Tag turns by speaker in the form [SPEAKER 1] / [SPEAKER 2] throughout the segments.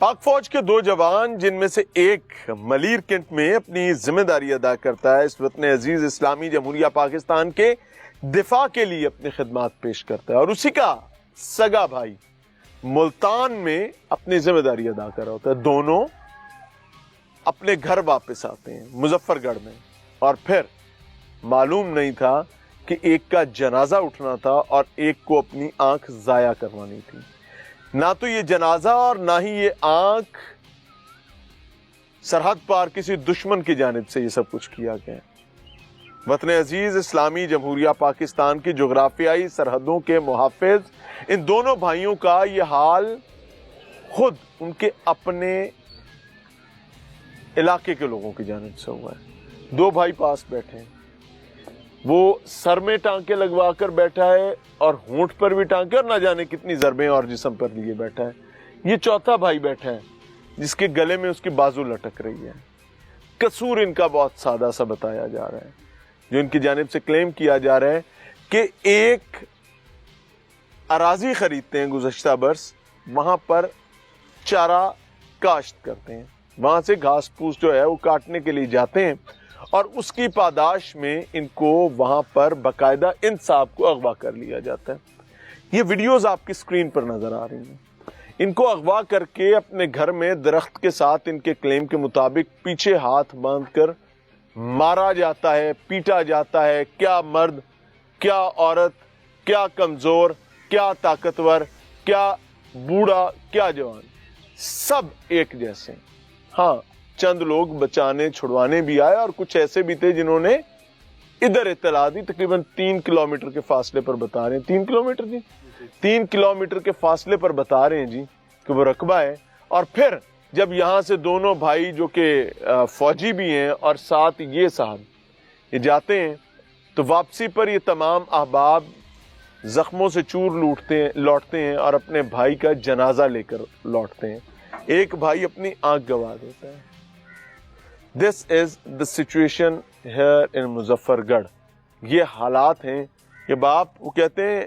[SPEAKER 1] پاک فوج کے 2 جوان جن میں سے ایک ملیر کینٹ میں اپنی ذمہ داری ادا کرتا ہے، اس وطن عزیز اسلامی جمہوریہ پاکستان کے دفاع کے لیے اپنی خدمات پیش کرتا ہے، اور اسی کا سگا بھائی ملتان میں اپنی ذمہ داری ادا کر رہا ہوتا ہے. دونوں اپنے گھر واپس آتے ہیں مظفر گڑھ میں، اور پھر معلوم نہیں تھا کہ ایک کا جنازہ اٹھنا تھا اور ایک کو اپنی آنکھ ضائع کروانی تھی. نہ تو یہ جنازہ اور نہ ہی یہ آنکھ سرحد پار کسی دشمن کی جانب سے یہ سب کچھ کیا گیا. وطن عزیز اسلامی جمہوریہ پاکستان کی جغرافیائی سرحدوں کے محافظ ان دونوں بھائیوں کا یہ حال خود ان کے اپنے علاقے کے لوگوں کی جانب سے ہوا ہے. 2 بھائی پاس بیٹھے ہیں، وہ سر میں ٹانکے لگوا کر بیٹھا ہے اور ہونٹ پر بھی ٹانکے اور نہ جانے کتنی ضربیں اور جسم پر لیے بیٹھا ہے. یہ چوتھا بھائی بیٹھا ہے جس کے گلے میں اس کی بازو لٹک رہی ہے. قصور ان کا بہت سادہ سا بتایا جا رہا ہے. جو ان کی جانب سے کلیم کیا جا رہا ہے کہ ایک اراضی خریدتے ہیں گزشتہ برس، وہاں پر چارہ کاشت کرتے ہیں، وہاں سے گھاس پھوس جو ہے وہ کاٹنے کے لیے جاتے ہیں، اور اس کی پاداش میں ان کو وہاں پر باقاعدہ ان صاحب کو اغوا کر لیا جاتا ہے. یہ ویڈیوز آپ کی سکرین پر نظر آ رہی ہیں. ان کو اغوا کر کے اپنے گھر میں درخت کے ساتھ ان کے کلیم کے مطابق پیچھے ہاتھ باندھ کر مارا جاتا ہے، پیٹا جاتا ہے. کیا مرد، کیا عورت، کیا کمزور، کیا طاقتور، کیا بوڑھا، کیا جوان، سب ایک جیسے. ہاں، چند لوگ بچانے چھڑوانے بھی آئے اور کچھ ایسے بھی تھے جنہوں نے ادھر اطلاع دی. تقریباً 3 کلومیٹر کے فاصلے پر بتا رہے ہیں، 3 کلومیٹر جی 3 کلومیٹر کے فاصلے پر بتا رہے ہیں جی کہ وہ رقبہ ہے. اور پھر جب یہاں سے دونوں بھائی جو کہ فوجی بھی ہیں اور ساتھ یہ صاحب یہ جاتے ہیں تو واپسی پر یہ تمام احباب زخموں سے چور لوٹتے ہیں اور اپنے بھائی کا جنازہ لے کر لوٹتے ہیں. ایک بھائی اپنی آنکھ گنوا دیتا ہے. This is the situation here in Muzaffar گڑھ. یہ حالات ہیں کہ باپ وہ کہتے ہیں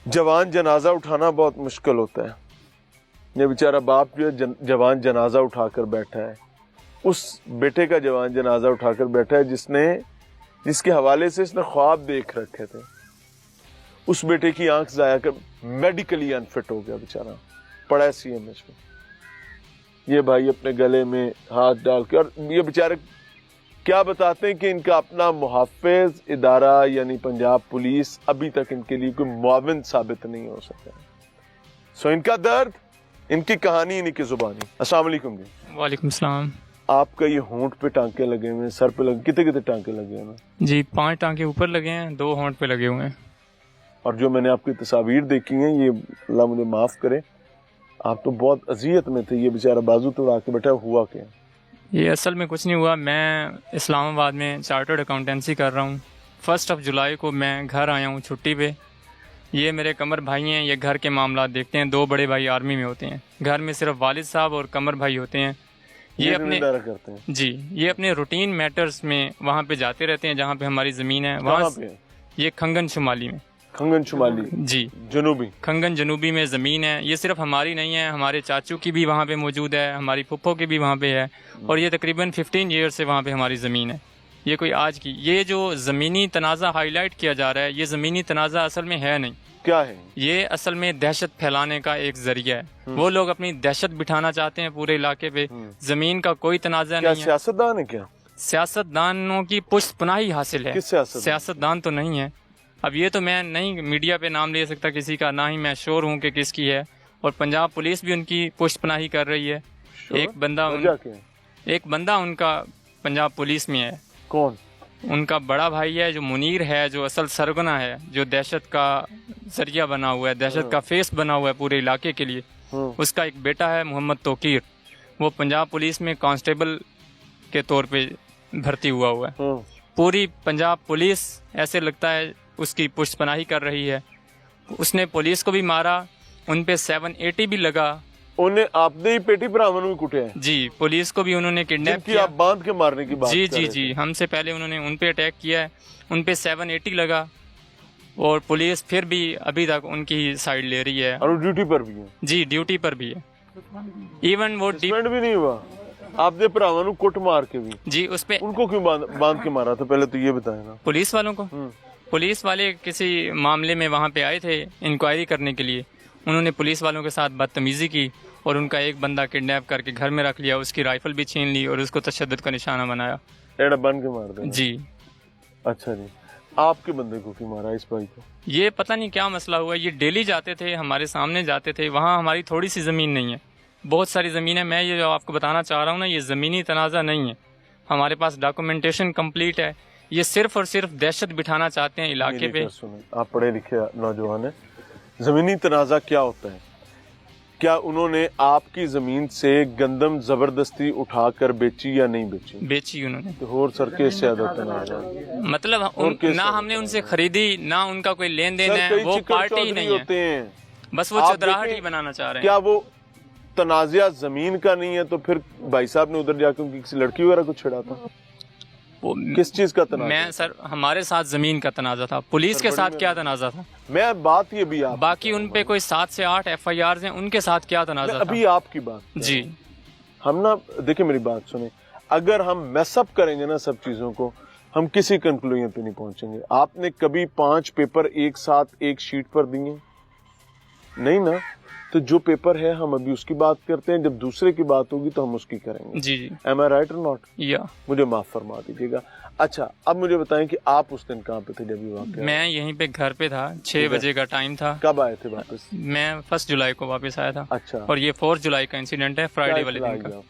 [SPEAKER 1] جوان جنازہ اٹھانا بہت مشکل ہوتا ہے. یہ بیچارہ باپ جو جوان جنازہ اٹھا کر بیٹھا ہے، اس بیٹے کا جوان جنازہ اٹھا کر بیٹھا ہے جس کے حوالے سے اس نے خواب دیکھ رکھے تھے. اس بیٹے کی آنکھ ضائع کر میڈیکلی انفٹ ہو گیا بیچارہ، پڑا ہے CMH میں. یہ بھائی اپنے گلے میں ہاتھ ڈال کے، اور یہ بیچارے کیا بتاتے ہیں کہ ان کا اپنا محافظ ادارہ یعنی پنجاب پولیس ابھی تک ان کے لیے کوئی معاون ثابت نہیں ہو سکا. سو ان کا درد، ان کی کہانی، ان کی زبانی. السلام علیکم جی.
[SPEAKER 2] وعلیکم السلام.
[SPEAKER 1] آپ کا یہ ہونٹ پہ ٹانکے لگے ہوئے ہیں، سر پہ لگے، کتنے ٹانکے لگے ہوئے ہیں؟
[SPEAKER 2] جی 5 ٹانکے اوپر لگے ہیں، 2 ہونٹ پہ لگے ہوئے ہیں.
[SPEAKER 1] اور جو میں نے آپ کی تصاویر دیکھی ہیں، یہ اللہ مجھے معاف کرے، آپ تو بہت اذیت میں تھے. یہ بیچارہ بازو توڑا کے بیٹھا، ہوا کیا؟
[SPEAKER 2] یہ اصل میں کچھ نہیں ہوا. میں اسلام آباد میں چارٹرڈ اکاؤنٹنسی کر رہا ہوں. 1 جولائی کو میں گھر آیا ہوں چھٹی پہ. یہ میرے قمر بھائی ہیں، یہ گھر کے معاملات دیکھتے ہیں. 2 بڑے بھائی آرمی میں ہوتے ہیں. گھر میں صرف والد صاحب اور قمر بھائی ہوتے ہیں. یہ اپنے
[SPEAKER 1] کرتے ہیں
[SPEAKER 2] جی یہ اپنے روٹین میٹرز میں وہاں پہ جاتے رہتے ہیں جہاں پہ ہماری زمین ہے. وہاں یہ کھنگن شمالی میں،
[SPEAKER 1] کھنگن شمالی
[SPEAKER 2] جی
[SPEAKER 1] جنوبی،
[SPEAKER 2] کھنگن جنوبی میں زمین ہے. یہ صرف ہماری نہیں ہے، ہمارے چاچو کی بھی وہاں پہ موجود ہے، ہماری پھپھو کی بھی وہاں پہ ہے، اور یہ تقریباً 15 ایئر سے وہاں پہ ہماری زمین ہے. یہ کوئی آج کی، یہ جو زمینی تنازع ہائی لائٹ کیا جا رہا ہے، یہ زمینی تنازع اصل میں ہے نہیں.
[SPEAKER 1] کیا ہے
[SPEAKER 2] یہ اصل میں دہشت پھیلانے کا ایک ذریعہ ہے. وہ لوگ اپنی دہشت بٹھانا چاہتے ہیں پورے علاقے پہ. زمین کا کوئی تنازع نہیں ہے.
[SPEAKER 1] سیاستدان ہے کیا؟
[SPEAKER 2] سیاست دانوں کی پشت پناہی حاصل ہے. سیاست دان تو نہیں ہے. اب یہ تو میں نہیں میڈیا پہ نام لے سکتا کسی کا، نہ ہی میں شور ہوں کہ کس کی ہے. اور پنجاب پولیس بھی ان کی پشت پناہی کر رہی ہے. ایک بندہ ان کا پنجاب پولیس میں ہے.
[SPEAKER 1] کون؟
[SPEAKER 2] ان کا بڑا بھائی ہے جو منیر ہے، جو اصل سرگنا ہے، جو دہشت کا ذریعہ بنا ہوا ہے، دہشت کا فیس بنا ہوا ہے پورے علاقے کے لیے. اس کا ایک بیٹا ہے محمد توقیر، وہ پنجاب پولیس میں کانسٹیبل کے طور پہ بھرتی ہوا ہے. پوری پنجاب پولیس ایسے لگتا ہے اس کی پشت پناہی کر رہی ہے. اس نے پولیس کو بھی مارا، ان پہ 780 بھی لگا.
[SPEAKER 1] انہیں آپ نے ہی پیٹی پر آمن بھی کٹے ہیں.
[SPEAKER 2] جی پولیس کو بھی انہوں نے کڈنیپ کیا.
[SPEAKER 1] آپ باندھ کے مارنے کی بات
[SPEAKER 2] جی جی ہم سے پہلے انہوں نے ان پہ اٹیک کیا ہے. ان پہ 780 لگا، اور پولیس پھر بھی ابھی تک ان کی سائڈ لے رہی ہے.
[SPEAKER 1] اور ڈیوٹی پر بھی ہے.
[SPEAKER 2] جی ڈیوٹی پر بھی ہے. ਈਵਨ वो
[SPEAKER 1] सस्पेंड भी नहीं हुआ आपके भरावां नूं कुट मार के भी?
[SPEAKER 2] जी उस पे
[SPEAKER 1] उनको क्यों बांध के मारा था, पहले तो ये बताए ना।
[SPEAKER 2] पुलिस वालों को, पुलिस वाले किसी मामले में वहाँ पे आए थे इंक्वायरी करने के लिए, उन्होंने पुलिस वालों के साथ बदतमीजी की और उनका एक बंदा किडनैप करके घर में रख लिया, उसकी राइफल भी छीन ली और उसको तशद्दुद का निशाना बनाया।
[SPEAKER 1] एड़ा बन के मार देना।
[SPEAKER 2] जी।
[SPEAKER 1] अच्छा जी, आपके बंदे को क्यों मारा, इस भाई को?
[SPEAKER 2] ये पता नहीं क्या मसला हुआ, ये डेली जाते थे, हमारे सामने जाते थे, वहाँ हमारी थोड़ी सी ज़मीन नहीं है, बहुत सारी ज़मीन है। मैं ये जो आपको बताना चाह रहा हूँ ना, ये ज़मीनी तनाज़ा नहीं है, हमारे पास डॉक्यूमेंटेशन कंप्लीट है। ये सिर्फ और सिर्फ दहशत बिठाना चाहते हैं इलाके पे।
[SPEAKER 1] सुने, आप पढ़े लिखे नौजवान हैं, ज़मीनी तनाज़ा क्या होता है? क्या उन्होंने आपकी ज़मीन से गंदम ज़बरदस्ती उठाकर बेची या नहीं बेची?
[SPEAKER 2] बेची उन्होंने।
[SPEAKER 1] तो और सर केस से ज्यादा तनाज़ा,
[SPEAKER 2] मतलब ना हमने उनसे खरीदी, ना उनका कोई लेन देन है, वो पार्टी ही नहीं है, बस वो चौधराहट ही बनाना चाह रहे हैं।
[SPEAKER 1] क्या वो तनाज़ा जमीन का नहीं है तो फिर भाई साहब ने उधर जाकर किसी लड़की वगैरह को छेड़ा था? वो किस चीज का तनाज़ा?
[SPEAKER 2] मैं सर, हमारे साथ जमीन का तनाज़ा था, पुलिस के साथ क्या तनाज़ा था?
[SPEAKER 1] मैं बात ये भी आप
[SPEAKER 2] बाकी उन पे कोई 7 से 8 FIRs हैं, उनके साथ क्या तनाज़ा था?
[SPEAKER 1] अभी आपकी बात
[SPEAKER 2] जी।
[SPEAKER 1] हम ना देखिए मेरी बात सुने, अगर हम मैसअप करेंगे ना सब चीजों को, हम किसी कंक्लूजन पे नहीं पहुंचेंगे। आपने कभी 5 पेपर एक साथ एक शीट पर दिए? नहीं ना। तो जो पेपर है हम अभी उसकी बात करते हैं, जब दूसरे की बात होगी तो हम उसकी करेंगे।
[SPEAKER 2] जी जी।
[SPEAKER 1] Am I right or not?
[SPEAKER 2] या
[SPEAKER 1] मुझे माफ फरमा दीजिएगा। अच्छा, अब मुझे बताएं कि आप उस दिन कहाँ पे थे जब ये वाक़या?
[SPEAKER 2] मैं यहीं पे घर पे था, 6 बजे का टाइम था।
[SPEAKER 1] कब आए थे वापस?
[SPEAKER 2] मैं 1 जुलाई को वापस आया था।
[SPEAKER 1] अच्छा।
[SPEAKER 2] और ये 4 जुलाई का इंसिडेंट है, फ्राइडे वाले दिन का।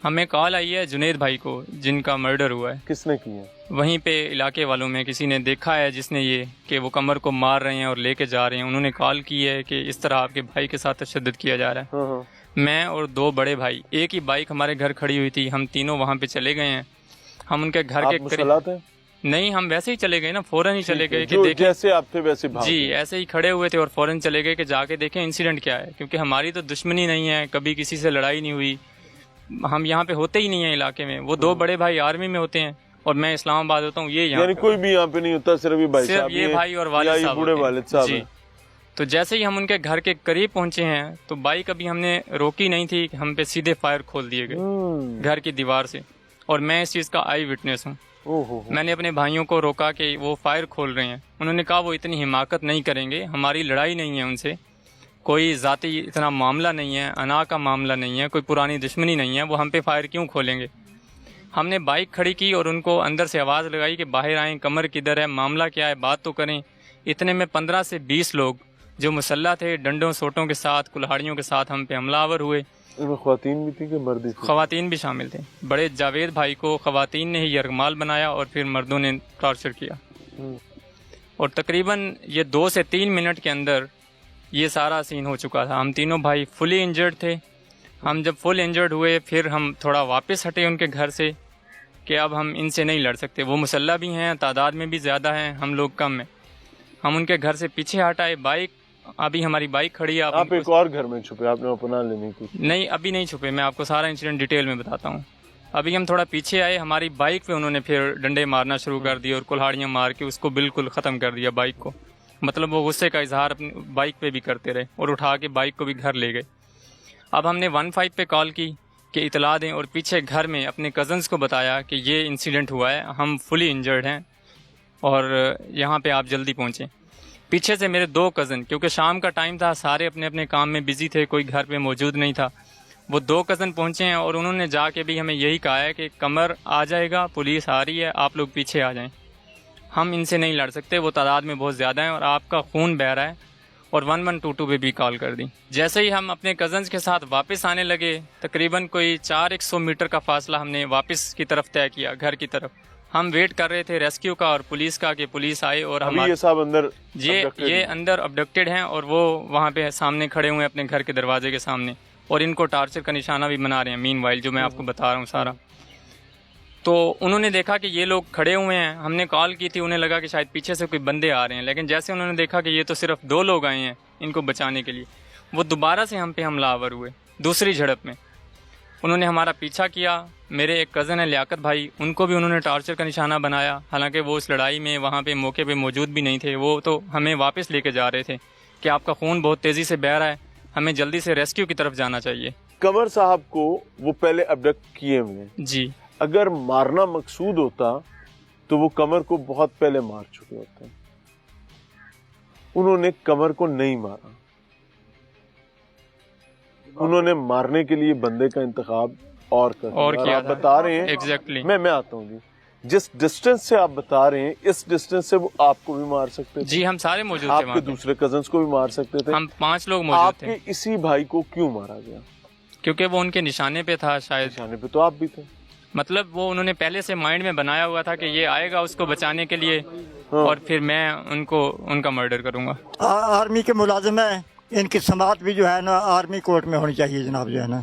[SPEAKER 2] हमें कॉल आई है जुनेद भाई को, जिनका मर्डर हुआ है।
[SPEAKER 1] किसने किया?
[SPEAKER 2] वहीं पे इलाके वालों में किसी ने देखा है, जिसने ये कि वो कमर को मार रहे हैं और लेके जा रहे हैं, उन्होंने कॉल की है कि इस तरह आपके भाई के साथ तशद्दुद किया जा रहा है। मैं और 2 बड़े भाई, एक ही बाइक हमारे घर खड़ी हुई थी, हम तीनों वहाँ पे चले गए हैं। हम उनके घर के
[SPEAKER 1] करीब
[SPEAKER 2] नहीं, हम वैसे ही चले गए ना, फौरन ही चले गए कि देखें,
[SPEAKER 1] जैसे आप थे वैसे भाग
[SPEAKER 2] जी, ऐसे ही खड़े हुए थे और फौरन चले गए कि जाके देखें इंसिडेंट क्या है, क्योंकि हमारी तो दुश्मनी नहीं है, कभी किसी से लड़ाई नहीं हुई, हम यहाँ पे होते ही नहीं है इलाके में। वो 2 बड़े भाई आर्मी में होते हैं और मैं इस्लामाबाद होता हूँ, ये यहाँ
[SPEAKER 1] कोई भी यहाँ पे नहीं होता, सिर्फ
[SPEAKER 2] ये भाई और वालिद साहब,
[SPEAKER 1] बूढ़े वालिद साहब जी।
[SPEAKER 2] तो जैसे ही हम उनके घर के करीब पहुंचे हैं तो बाइक अभी हमने रोकी नहीं थी, हम पे सीधे फायर खोल दिए गए घर की दीवार से, और मैं इस चीज का आई विटनेस हूँ। मैंने अपने भाइयों को रोका कि वो फायर खोल रहे हैं, उन्होंने कहा वो इतनी हिमाकत नहीं करेंगे, हमारी लड़ाई नहीं है उनसे, कोई ज़ाती इतना मामला नहीं है, अना का मामला नहीं है, कोई पुरानी दुश्मनी नहीं है, वो हम पे फायर क्यों खोलेंगे। हमने बाइक खड़ी की और उनको अंदर से आवाज़ लगाई कि बाहर आएँ, कमर किधर है, मामला क्या है, बात तो करें। इतने में 15 से 20 लोग जो मुसल्ला थे, डंडों सोटों के साथ, कुल्हाड़ियों के साथ हम पे हमलावर हुए।
[SPEAKER 1] ख़वातीन भी थी कि मर्द थी?
[SPEAKER 2] ख़वातीन भी शामिल थे। बड़े जावेद भाई को ख़वातीन ने ही यरगमाल बनाया और फिर मर्दों ने टॉर्चर किया, और तकरीबन ये 2 से 3 मिनट के अंदर ये सारा सीन हो चुका था। हम तीनों भाई फुली इंजर्ड थे। हम जब फुल इंजर्ड हुए फिर हम थोड़ा वापस हटे उनके घर से कि अब हम इनसे नहीं लड़ सकते, वो मुसल्ला भी हैं, तादाद में भी ज़्यादा हैं, हम लोग कम हैं। हम उनके घर से पीछे हटाए, बाइक, अभी हमारी बाइक खड़ी है।
[SPEAKER 1] आप एक और घर में छुपे, आपने अपना लेने की?
[SPEAKER 2] नहीं, अभी नहीं छुपे, मैं आपको सारा इंसिडेंट डिटेल में बताता हूँ। अभी हम थोड़ा पीछे आए, हमारी बाइक पे उन्होंने फिर डंडे मारना शुरू कर दिए और कुल्हाड़ियाँ मार के उसको बिल्कुल ख़त्म कर दिया बाइक को। मतलब वो गुस्से का इजहार अपनी बाइक पे भी करते रहे और उठा के बाइक को भी घर ले गए। अब हमने 15 पे कॉल की कि इतला दें, और पीछे घर में अपने कज़न्स को बताया कि ये इंसिडेंट हुआ है, हम फुली इंजर्ड हैं और यहाँ पे आप जल्दी पहुँचें। पीछे से मेरे 2 कज़न, क्योंकि शाम का टाइम था, सारे अपने अपने काम में बिज़ी थे, कोई घर पे मौजूद नहीं था, वो 2 कज़न पहुँचे हैं और उन्होंने जाके भी हमें यही कहा है कि कमर आ जाएगा, पुलिस आ रही है, आप लोग पीछे आ जाएं, हम इनसे नहीं लड़ सकते, वो तादाद में बहुत ज़्यादा है और आपका खून बह रहा है। और 1122 पे भी कॉल कर दी। जैसे ही हम अपने कज़न्स के साथ वापस आने लगे, तकरीबन कोई 400 मीटर का फासला हमने वापस की तरफ तय किया, घर की तरफ। हम वेट कर रहे थे रेस्क्यू का और पुलिस का कि पुलिस आए और हम
[SPEAKER 1] ये सब अंदर
[SPEAKER 2] ये अंदर अबडक्टेड हैं और वो वहाँ पे सामने खड़े हुए हैं अपने घर के दरवाजे के सामने, और इनको टार्चर का निशाना भी बना रहे हैं मीनवाइल, जो मैं आपको बता रहा हूँ सारा। तो उन्होंने देखा कि ये लोग खड़े हुए हैं, हमने कॉल की थी, उन्हें लगा कि शायद पीछे से कोई बंदे आ रहे हैं, लेकिन जैसे उन्होंने देखा कि ये तो सिर्फ 2 लोग आए हैं इनको बचाने के लिए, वो दोबारा से हम पे हमलावर हुए दूसरी झड़प में। उन्होंने हमारा पीछा किया। मेरे एक कज़न है लियाकत भाई, उनको भी उन्होंने टार्चर का निशाना बनाया, हालांकि वो उस लड़ाई में वहाँ पे मौके पे मौजूद भी नहीं थे, वो तो हमें वापस लेके जा रहे थे कि आपका खून बहुत तेज़ी से बह रहा है, ہمیں جلدی سے ریسکیو کی طرف جانا چاہیے.
[SPEAKER 1] قمر صاحب کو وہ پہلے ابڈکٹ کیے ہوئے ہیں.
[SPEAKER 2] جی
[SPEAKER 1] اگر مارنا مقصود ہوتا تو وہ قمر کو بہت پہلے مار چکے ہوتے ہیں. انہوں نے قمر کو نہیں مارا, انہوں نے مارنے کے لیے بندے کا انتخاب اور
[SPEAKER 2] کیا
[SPEAKER 1] آپ بتا رہے ہیں.
[SPEAKER 2] ایگزیکٹلی
[SPEAKER 1] میں آتا ہوں جی, جس ڈسٹینس سے آپ بتا رہے ہیں اس ڈسٹینس سے وہ آپ کو بھی مار سکتے تھے.
[SPEAKER 2] جی ہم سارے موجود تھے
[SPEAKER 1] آپ
[SPEAKER 2] وہاں
[SPEAKER 1] کے
[SPEAKER 2] پہ.
[SPEAKER 1] دوسرے کزنس کو بھی مار سکتے تھے.
[SPEAKER 2] ہم 5 لوگ موجود
[SPEAKER 1] آپ
[SPEAKER 2] تھے.
[SPEAKER 1] کے اسی بھائی کو کیوں مارا گیا؟
[SPEAKER 2] کیونکہ وہ ان کے نشانے پہ تھا شاید.
[SPEAKER 1] نشانے پہ تو آپ بھی تھے.
[SPEAKER 2] مطلب وہ انہوں نے پہلے سے مائنڈ میں بنایا ہوا تھا کہ یہ آئے گا اس کو بچانے کے لیے اور پھر میں ان کا مرڈر کروں گا.
[SPEAKER 3] آرمی کے ملازم ہیں, ان کی سماعت بھی جو ہے نا آرمی کورٹ میں ہونی چاہیے جناب, جو ہے نا